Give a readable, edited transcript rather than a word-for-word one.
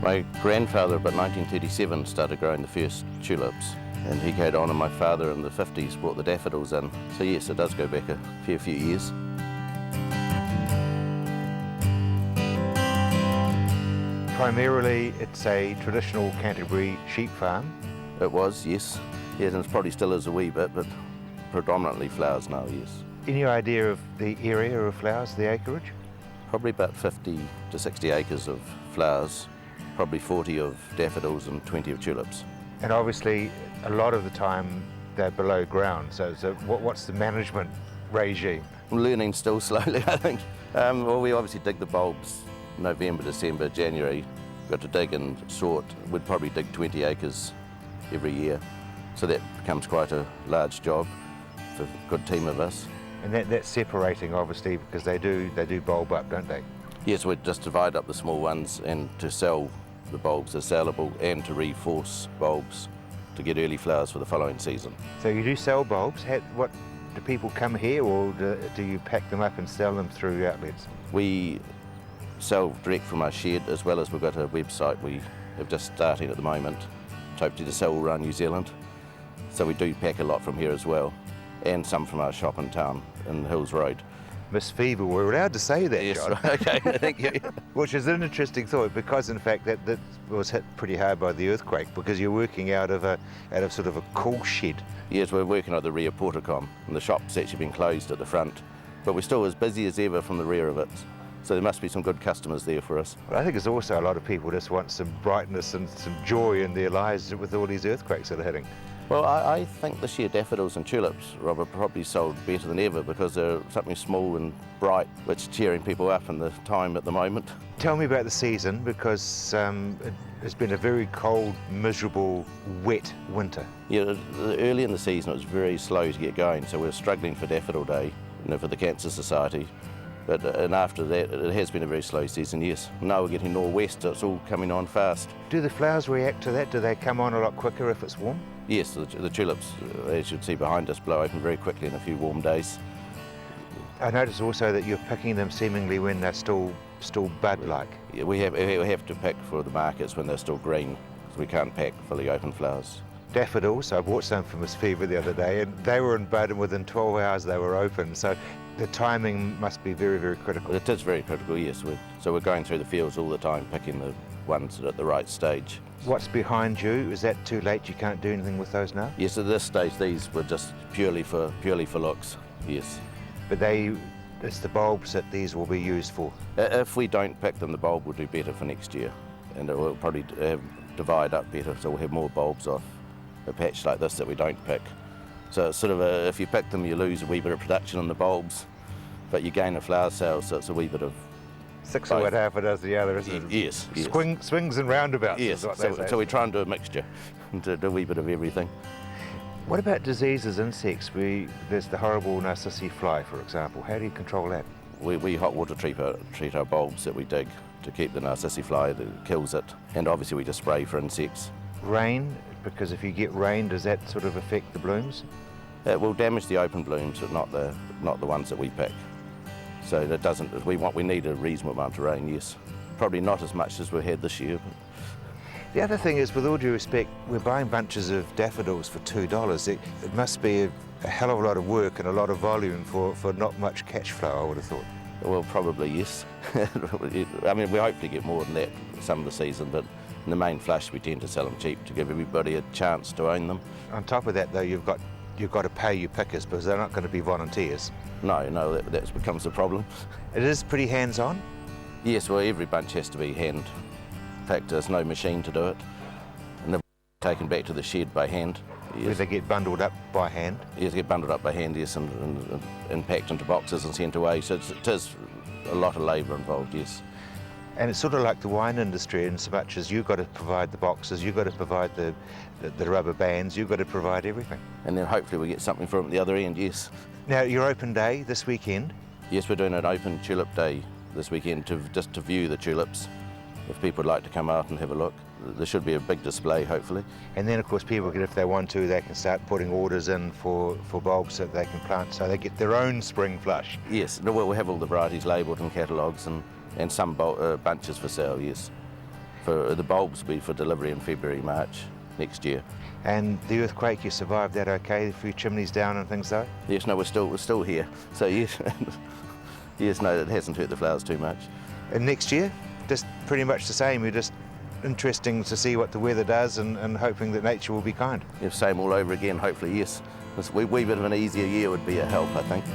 My grandfather, about 1937, started growing the first tulips, and he carried on, and my father in the 50s brought the daffodils in. So yes, it does go back a fair few years. Primarily, it's a traditional Canterbury sheep farm. It was, yes. Yes, and it probably still is a wee bit, but predominantly flowers now, yes. Any idea of the area of flowers, the acreage? Probably about 50 to 60 acres of flowers, probably 40 of daffodils and 20 of tulips. And obviously, a lot of the time, they're below ground. So what's the management regime? I'm learning still slowly, I think. Well, we obviously dig the bulbs November, December, January. We've got to dig and sort. We'd probably dig 20 acres every year. So that becomes quite a large job for a good team of us. And that's separating, obviously, because they do bulb up, don't they? Yes, we just divide up the small ones, and to sell the bulbs as sellable, and to reforce bulbs to get early flowers for the following season. So you do sell bulbs. What do people come here, or do you pack them up and sell them through outlets? We sell direct from our shed, as well as we've got a website we have just starting at the moment, hopefully to sell all around New Zealand. So we do pack a lot from here as well, and some from our shop in town in Hills Road. Miss Fever, we're allowed to say that, Yes, John. okay, thank you. Which is an interesting thought, because in fact that was hit pretty hard by the earthquake, because you're working out of sort of a cool shed. Yes, we're working at the rear porticom, and the shop's actually been closed at the front, but we're still as busy as ever from the rear of it. So there must be some good customers there for us. But I think there's also a lot of people just want some brightness and some joy in their lives with all these earthquakes that are hitting. Well, I think this year daffodils and tulips, Robert, probably sold better than ever because they're something small and bright, which is cheering people up in the time at the moment. Tell me about the season, because it's been a very cold, miserable, wet winter. Yeah, early in the season it was very slow to get going, so we were struggling for Daffodil Day, for the Cancer Society. And after that, it has been a very slow season, yes. Now we're getting northwest, so it's all coming on fast. Do the flowers react to that? Do they come on a lot quicker if it's warm? Yes, the tulips, as you can see behind us, blow open very quickly in a few warm days. I notice also that you're picking them seemingly when they're still bud-like. Yeah, we have to pick for the markets when they're still green, because we can't pack fully open flowers. Daffodils, I bought some from Miss Fever the other day, and they were in bud, and within 12 hours they were open. So the timing must be very, very critical. It is very critical, yes. So we're going through the fields all the time, picking the ones at the right stage. What's behind you? Is that too late? You can't do anything with those now? Yes, at this stage these were just purely for looks, yes. But it's the bulbs that these will be used for? If we don't pick them, the bulb will do better for next year, and it will probably divide up better, so we'll have more bulbs off a patch like this that we don't pick. So it's sort of if you pick them, you lose a wee bit of production on the bulbs, but you gain a flower sale, so it's a wee bit of six both. Or what half it does the other, isn't it? Yes. Swings and roundabouts. Yes, is what they say. so we try and do a mixture, and do a wee bit of everything. What about diseases, insects? There's the horrible narcissi fly, for example. How do you control that? We hot water treat our bulbs that we dig to keep the narcissi fly that kills it, and obviously we just spray for insects. Rain, because if you get rain, does that sort of affect the blooms? It will damage the open blooms, but not the ones that we pick. So that doesn't. We need a reasonable amount of rain, yes. Probably not as much as we had this year. But the other thing is, with all due respect, we're buying bunches of daffodils for $2. It must be a hell of a lot of work and a lot of volume for not much cash flow, I would have thought. Well, probably yes. I mean, we hopefully get more than that some of the season, but in the main flush we tend to sell them cheap to give everybody a chance to own them. On top of that, though, you've got to pay your pickers, because they're not going to be volunteers. No, that becomes the problem. It is pretty hands-on? Yes, well, every bunch has to be hand picked. There's no machine to do it, and they're taken back to the shed by hand. Yes. Where they get bundled up by hand? Yes, they get bundled up by hand, yes, and packed into boxes and sent away. So it is a lot of labour involved, yes. And it's sort of like the wine industry, in so much as you've got to provide the boxes, you've got to provide the rubber bands, you've got to provide everything. And then hopefully we get something from it at the other end, yes. Now, your open day this weekend? Yes, we're doing an open tulip day this weekend just to view the tulips. If people would like to come out and have a look, there should be a big display, hopefully. And then, of course, people can, if they want to, they can start putting orders in for bulbs that they can plant, so they get their own spring flush. Yes, we'll have all the varieties labelled in catalogues and some bunches for sale, yes. For the bulbs will be for delivery in February, March next year. And the earthquake, you survived that okay? A few chimneys down and things though? Yes, no, we're still here. So yes, yes, no, it hasn't hurt the flowers too much. And next year, just pretty much the same. You're just interesting to see what the weather does and hoping that nature will be kind. Yeah, same all over again, hopefully, yes. This wee bit of an easier year would be a help, I think.